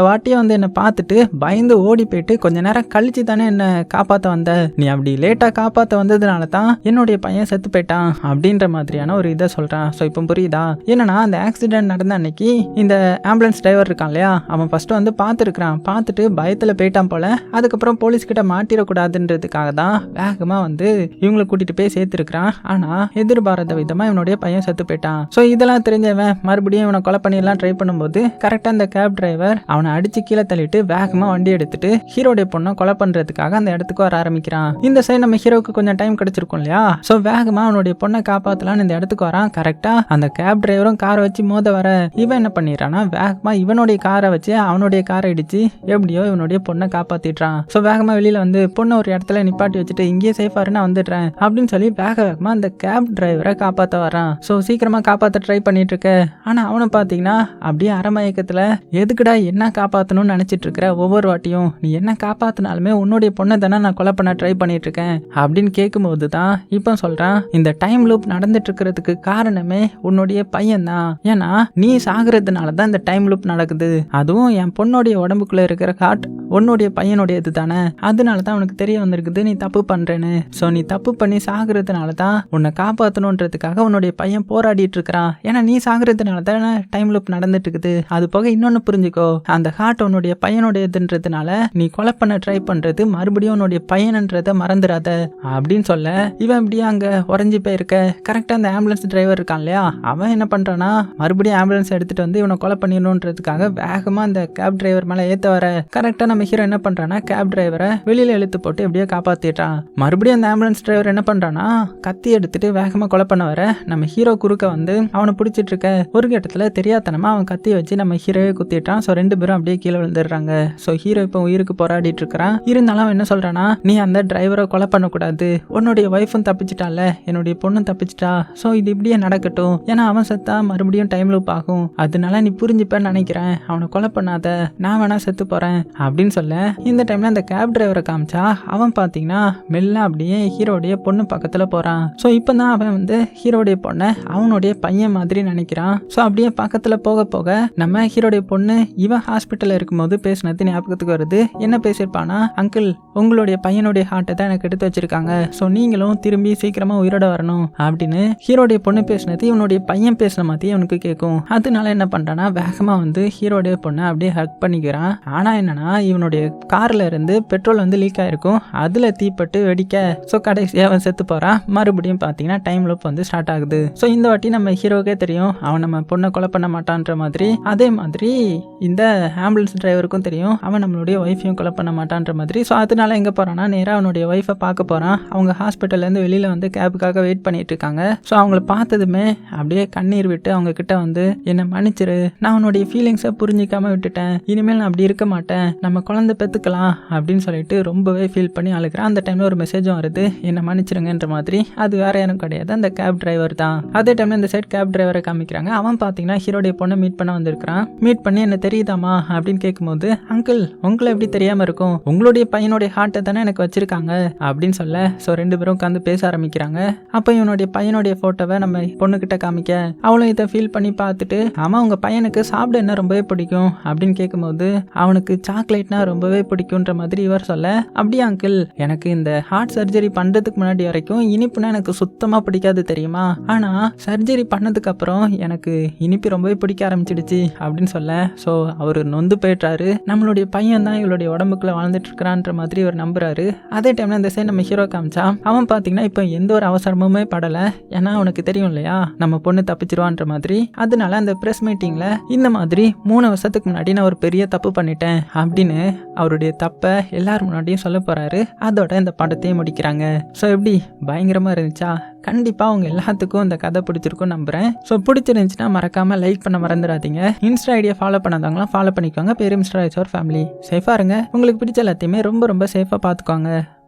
வாட்டியே வந்து என்னை பார்த்துட்டு பயந்து ஓடி போயிட்டு கொஞ்ச நேரம் கழிச்சு தானே என்ன காப்பாத்த வந்த, நீ அப்படி லேட்டா காப்பாத்த வந்ததுனால தான் என்னுடைய பையன் செத்து போயிட்டான் அப்படின்ற மாதிரியான ஒரு இதை சொல்றான். ஸோ இப்போ புரியுதா, என்னன்னா அந்த ஆக்சிடென்ட் நடந்த அன்னைக்கு இந்த ஆம்புலன்ஸ் டிரைவர் இருக்கான் இல்லையா, அவன் ஃபர்ஸ்ட் வந்து பார்த்துருக்கான், பார்த்துட்டு பயத்துல போயிட்டான் போல. அதுக்கப்புறம் போலீஸ் கிட்ட மாட்டிடக்கூடாதுன்றதுக்காக தான் வேகமா வந்து இவங்களை கூட்டிட்டு போய் சேர்த்துருக்கான். ஆனா எதிர்பாராத விதமா இவனுடைய பையன் செத்து போயிட்டான். ஸோ இதெல்லாம் தெரிஞ்சவன் மறுபடியும் இவனை கொலை பண்ணிடலாம் ட்ரை பண்ணும்போது கரெக்டா அந்த கேப் டிரைவர் அவனை அடிச்சு கீழே தள்ளிட்டு வேகமா வண்டி எடுத்துட்டு ஹீரோடைய பொண்ணை கொலை பண்றதுக்காக அந்த இடத்துக்கு வர ஆரம்பிக்கிறான். இந்த சைடு நம்ம ஹீரோக்கு கொஞ்சம் டைம் கிடைச்சிருக்கும் இல்லையா, ஸோ வேகமா அவனுடைய பொண்ணை காப்பாத்தலான்னு இந்த இடத்துக்கு வரான். கரெக்டா அந்த கேப் டிரைவரும் காரை வச்சு மோத வர இவன் என்ன பண்ணிடுறான்னா வேகமா இவனுடைய காரை வச்சு அவனுடைய காரை இடிச்சு எப்படியோ இவனுடைய பொண்ணை காப்பாத்திடுறான். ஸோ வேகமா வெளியில வந்து பொண்ணை ஒரு இடத்துல நிப்பாட்டி வச்சுட்டு இங்கேயே சேஃபா இருந்து வந்துடுறேன் அப்படின்னு சொல்லி வேகமா அந்த கேப் டிரைவரை காப்பாற்ற வரான். ஸோ சீக்கிரமா காப்பாற்ற ட்ரை பண்ணிட்டு இருக்க. ஆனா அவனை பாத்தீங்கன்னா அப்படியே அரைமயக்கத்துல எதுக்குடா என்ன காப்பாற்றணும்னு நினைச்சிட்டு இருக்கிற, ஒவ்வொரு வாட்டியும் நீ என்ன காப்பாத்தினாலுமே உன்னுடைய பொண்ணை தானே நான் கொலை பண்ண ட்ரை பண்ணிட்டு இருக்கேன் அப்படின்னு கேட்கும்போது தான் இப்போ சொல்றான், இந்த டைம் லூப் நடந்துட்டு இருக்கிறதுக்கு காரணமே உன்னுடைய பையன் தான். ஏன்னா நீ சாகுறதுனால தான் இந்த டைம் லூப் நடக்குது, அதுவும் என் பொண்ணுடைய உடம்புக்குள்ள இருக்கிற ஹார்ட் உன்னுடைய பையனுடையது தானே, அதனால தான் அவனுக்கு தெரிய வந்திருக்குது நீ தப்பு பண்றேன்னு. ஸோ நீ தப்பு பண்ணி சாகுறதுனால தான் உன்னை காப்பாற்றணுன்றதுக்காக உன்னுடைய பையன் போராடிட்டு இருக்கிறான். ஏன்னா நீ சாகுறதுனால தானே டைம் லூப் நடந்துட்டு இருக்குது. அது போக இன்னொன்னு புரிஞ்சுக்கோ, அந்த ஹார்ட் உன்னுடைய பையனுடையதுன்றதுனால நீ கொலை பண்ண ட்ரை பண்றது மறுபடியும் உன்னுடைய பையன்ன்றத மறந்துடாத அப்படின்னு சொல்ல இவன் இப்படியே அங்க உறைஞ்சி போயிருக்க. கரெக்டா அந்த ஆம்புலன்ஸ் டிரைவர் இருக்கான் இல்லையா, அவன் என்ன பண்றானா மறுபடியும் ஆம்புலன்ஸ் எடுத்துட்டு வந்து இவனை கொலை பண்ணிடணுன்றதுக்காக வேகமா அந்த கேப் டிரைவர் மேல ஏத்த வர கரெக்டா நம்ம ஹீரோ என்ன பண்றானா கேப் டிரைவரை வெளியில இழுத்து போட்டு எப்படியோ காப்பாத்திட்டான். மறுபடியும் அந்த ஆம்புலன்ஸ் டிரைவர் என்ன பண்றானா கத்தி எடுத்துட்டு வேகமா கொலை பண்ண வர நம்ம ஹீரோ குறுக்க வந்து அவனை பிடிச்சிட்டு இருக்க ஒரு கட்டத்துல தெரியாதனமா அவன் கத்தியை வச்சு நம்ம ஹீரோவே குத்திட்டான். ஸோ 2 பேரும் அப்படியே கீழே விழுந்துடுறாங்க. ஸோ ஹீரோ இப்போ உயிருக்கு போராடிட்டு இருக்கிறான். இருந்தாலும் அவன் என்ன சொல்றானா, நீ அந்த டிரைவரை கொலை பண்ணக்கூடாது, உன்னுடைய ஒய்ஃபும் தப்பிச்சிட்டால, என்னுடைய பொண்ணும் தப்பிச்சிட்டா, ஸோ இது இப்படியே நடக்கட்டும், ஏன்னா அவன் செத்தா மறுபடியும் டைம் லூப் ஆகும், அதனால நீ புரிஞ்சுப்பேன்னு நினைக்கிறேன், அவனை கொலை பண்ணாத, நான் வேணா செத்து போறேன் அப்படின்னு சொல்ல இந்த டைம்ல அந்த கேப் டிரைவரை காமிச்சா அவன் பார்த்தீங்கன்னா மெல்ல அப்படியே ஹீரோடைய பொண்ணு பக்கத்துல போறான். ஸோ இப்போதான் அவன் வந்து ஹீரோடைய பொண்ணை அவனுடைய பையன் மாதிரி நினைக்கிறான். ஸோ அப்படியே பக்கத்துல போக போக நம்ம ஹீரோடைய பொண்ணு இவன் ஹாஸ்பிட்டல்ல இருக்கும்போது பேசினது ஞாபகத்துக்கு வருது. என்ன பேசியிருப்பானா, அங்கிள் உங்களுடைய பையனுடைய ஹார்ட்டை தான் எனக்கு எடுத்து வச்சிருக்காங்க, ஸோ நீங்களும் திரும்பி சீக்கிரமா உயிரோட வரணும் அப்படின்னு ஹீரோடைய பொண்ணு பேசினது இவனுடைய பையன் பேசின மாதிரி அவனுக்கு கேட்கும். அதனால என்ன பண்றானா வேகமா வந்து ஹீரோடைய பொண்ணை அப்படியே ஹக் பண்ணிக்கிறான். ஆனா என்னன்னா இவனுடைய கார்ல இருந்து பெட்ரோல் வந்து லீக் ஆயிருக்கும், அதுல தீப்பட்டு வெடிக்க ஸோ கடைசியா அவன் செத்து போறான். மறுபடியும் பாத்தீங்கன்னா டைம் லூப் வந்து ஸ்டார்ட் ஆகுது. ஸோ இந்த வாட்டி நம்ம ஹீரோக்கே தெரியும் அவன் நம்ம பொண்ணை கொலை பண்ண மாட்டான்ற மாதிரி. அதே மாதிரி இந்த ஆம்புலன்ஸ் டிரைவருக்கும் தெரியும் அவன் நம்மளுடைய ஒய்ஃபையும் கொலை பண்ண மாட்டான்ற மாதிரி. ஸோ அதனால எங்க போறான்னா நேரா அவனுடைய ஒய்ஃபை பார்க்க போறான். அவங்க ஹாஸ்பிட்டல்ல இருந்து வெளியில வந்து கேபுக்காக வெயிட் பண்ணிட்டு இருக்காங்க. ஸோ அவங்கள பார்த்ததுமே அப்படியே கண்ணீர் விட்டு அவங்க கிட்ட வந்து என்ன மன்னிச்சிரு, நான் அவனுடைய ஃபீலிங்ஸை புரிஞ்சிக்காம விட்டுட்டேன், இனிமேல் நான் அப்படி இருக்க மாட்டேன், நம்ம குழந்தை பெற்றுக்கலாம் அப்படின்னு சொல்லிட்டு ரொம்பவே ஃபீல் பண்ணி அழுகிறான். அந்த டைம்ல ஒரு மெசேஜும் வருது, என்ன மன்னிச்சிருங்கன்ற மாதிரி. அது வேற யாரும் கிடையாது, அந்த கேப் டிரைவர் தான். அதே டைம்ல இந்த சைட் கேப் டிரைவரை காமிக்கிறாங்க. அவன் பார்த்தீங்கன்னா ஹீரோடைய பொண்ணை மீட் பண்ண வந்திருக்கான். மீட் பண்ணி என்ன தெரியுதாமா அப்படின்னு கேட்கும்போது, அங்கிள் உங்களை எப்படி தெரியாம இருக்கும், உங்களுடைய பையனுடைய ஹார்ட்டை தானே எனக்கு வச்சிருக்காங்க அப்படின்னு சொல்ல. ஸோ 2 பேரும் உட்காந்து பேச ஆரம்பிக்கிறாங்க. அப்போ இவனுடைய பையனுடைய போட்டோவை நம்ம பொண்ணுகிட்ட காமிக்க அவளும் இதை ஃபீல் பண்ணி பார்த்துட்டு, ஆமா உங்க பையனுக்கு சாப்பிட என்ன ரொம்பவே பிடிக்கும் அப்படின்னு கேட்கும்போது அவனுக்கு சாக்லேட்னா ரொம்பவே பிடிக்கும்ன்ற மாதிரி இவர் சொல்ல, அப்படியே அங்கிள் எனக்கு இந்த ஹார்ட் சர்ஜரி பண்றதுக்கு முன்னாடி வரைக்கும் இனிப்புனா எனக்கு சுத்தமா பிடிக்காது தெரியுமா, ஆனா சர்ஜரி பண்ணதுக்கு அப்புறம் எனக்கு இனிப்பு ரொம்பவே பிடிக்க ஆரம்பிச்சிடுச்சு அப்படின்னு சொல்ல. ஸோ அவர் நொந்து போயிட்டாரு, நம்மளுடைய பையன் தான் இவளுடைய உடம்புக்குள்ள வாழ்ந்துட்டு இருக்கிறான்ற மாதிரி அவர் நம்புறாரு. அதே டைம்ல இந்த சைடு நம்ம ஹீரோ காமிச்சா அவன் பாத்தீங்கன்னா இப்போ எந்த ஒரு அவசரமுமே படல, ஏன்னா அவனுக்கு தெரியும் இல்லையா நம்ம பொண்ணு தப்பிச்சிருவான்ற மாதிரி. அதனால அந்த பிரஸ் மீட்டிங்ல இந்த மாதிரி 3 வருஷத்துக்கு முன்னாடி நான் ஒரு பெரிய தப்பு பண்ணிட்டேன் அப்படின்னு அவருடைய தப்பை எல்லாரும் முன்னாடியும் சொல்ல போறாரு. அதோட இந்த படத்தையும் முடிக்கிறாங்க. ஸோ எப்படி பயங்கரமா இருந்துச்சா? கண்டிப்பா அவங்க எல்லாத்துக்கும் இந்த கதை பிடிச்சிருக்கும் நம்புறேன். ஸோ பிடிச்சிருந்துச்சுன்னா மறக்காம லைக் பண்ண மறந்துடாதீங்க. இன்ஸ்டா ஐடியா ஃபாலோ பண்ணாதவங்களாம் ஃபாலோ பண்ணிக்கோங்க. பேரு மிஸ்டர் ஐசோர் ஃபேமிலி. சேஃபா இருங்க. உங்களுக்கு பிடிச்ச எல்லாத்தையுமே ரொம்ப ரொம்ப சேஃபா பார்த்துக்கோங்க.